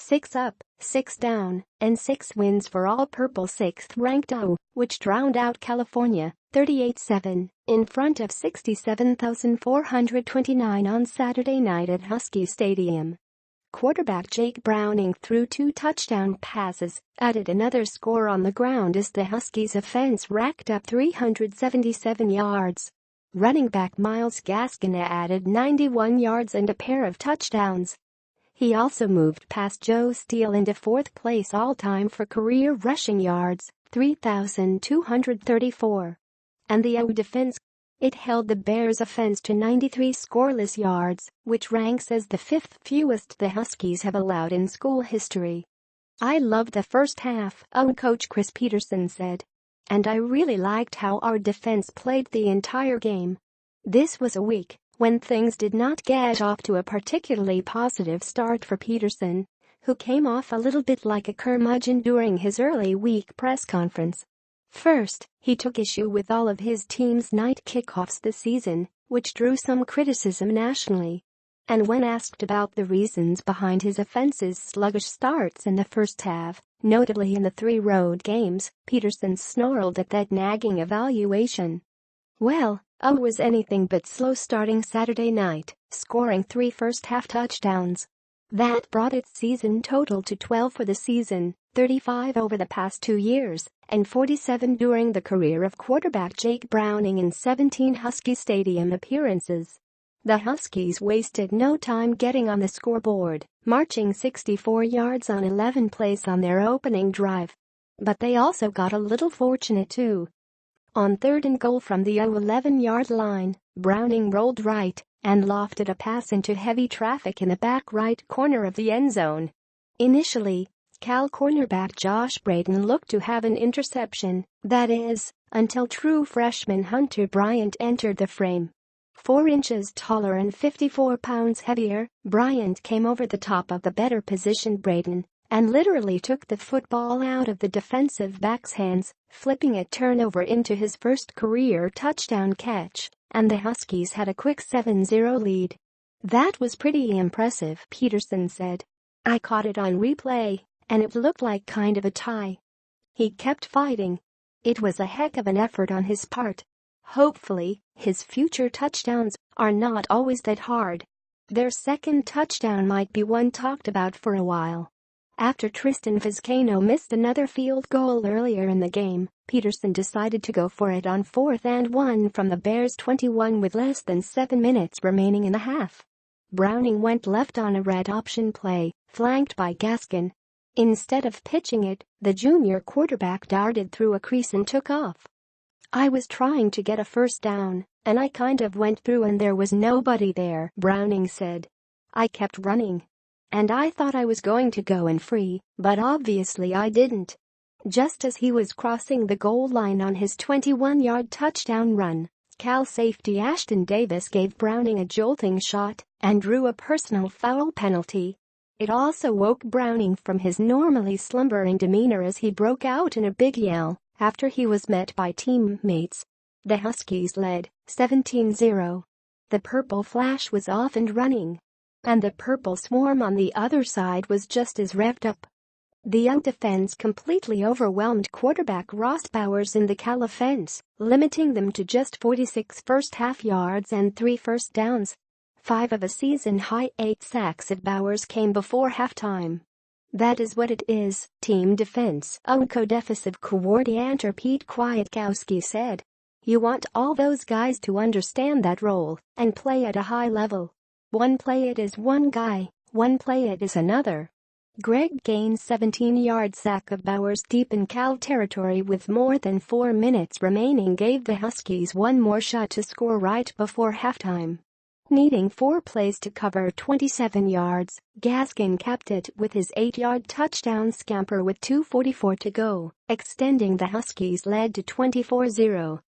6 up, 6 down, and 6 wins for all-purple sixth-ranked OU, which drowned out California 38-7 in front of 67,429 on Saturday night at Husky Stadium. Quarterback Jake Browning threw 2 touchdown passes, added another score on the ground as the Huskies' offense racked up 377 yards. Running back Myles Gaskin added 91 yards and a pair of touchdowns. He also moved past Joe Steele into 4th place all-time for career rushing yards, 3,234. And the OU defense, it held the Bears' offense to 93 scoreless yards, which ranks as the 5th fewest the Huskies have allowed in school history. "I loved the first half," OU coach Chris Peterson said. "And I really liked how our defense played the entire game. This was a week when things did not get off to a particularly positive start for Peterson, who came off a little bit like a curmudgeon during his early week press conference. First, he took issue with all of his team's night kickoffs this season, which drew some criticism nationally. And when asked about the reasons behind his offense's sluggish starts in the first half, notably in the 3 road games, Peterson snarled at that nagging evaluation. "Well, OU was anything but slow starting Saturday night, scoring 3 first-half touchdowns. That brought its season total to 12 for the season, 35 over the past 2 years, and 47 during the career of quarterback Jake Browning in 17 Husky Stadium appearances." The Huskies wasted no time getting on the scoreboard, marching 64 yards on 11 plays on their opening drive. But they also got a little fortunate too. On 3rd and goal from the 11-yard line, Browning rolled right and lofted a pass into heavy traffic in the back right corner of the end zone. Initially, Cal cornerback Josh Braden looked to have an interception, that is, until true freshman Hunter Bryant entered the frame. 4 inches taller and 54 pounds heavier, Bryant came over the top of the better-positioned Braden and literally took the football out of the defensive back's hands, flipping a turnover into his first career touchdown catch, and the Huskies had a quick 7-0 lead. "That was pretty impressive," Peterson said. "I caught it on replay, and it looked like kind of a tie. He kept fighting. It was a heck of an effort on his part. Hopefully, his future touchdowns are not always that hard. Their second touchdown might be one talked about for a while." After Tristan Vizcaino missed another field goal earlier in the game, Peterson decided to go for it on 4th and 1 from the Bears' 21 with less than 7 minutes remaining in the half. Browning went left on a red option play, flanked by Gaskin. Instead of pitching it, the junior quarterback darted through a crease and took off. "I was trying to get a first down, and I kind of went through and there was nobody there," Browning said. "I kept running. And I thought I was going to go in free, but obviously I didn't." Just as he was crossing the goal line on his 21-yard touchdown run, Cal safety Ashton Davis gave Browning a jolting shot and drew a personal foul penalty. It also woke Browning from his normally slumbering demeanor as he broke out in a big yell after he was met by teammates. The Huskies led 17-0. The purple flash was off and running. And the purple swarm on the other side was just as revved up. The OU defense completely overwhelmed quarterback Ross Bowers in the Cal offense, limiting them to just 46 first-half yards and 3 first downs. 5 of a season-high 8 sacks at Bowers came before halftime. "That is what it is, team defense," OU co-defensive coordinator Pete Kwiatkowski said. "You want all those guys to understand that role and play at a high level. One play it is one guy, one play it is another." Greg Gaines' 17-yard sack of Bowers deep in Cal territory with more than 4 minutes remaining gave the Huskies one more shot to score right before halftime. Needing 4 plays to cover 27 yards, Gaskin capped it with his 8-yard touchdown scamper with 2:44 to go, extending the Huskies' lead to 24-0.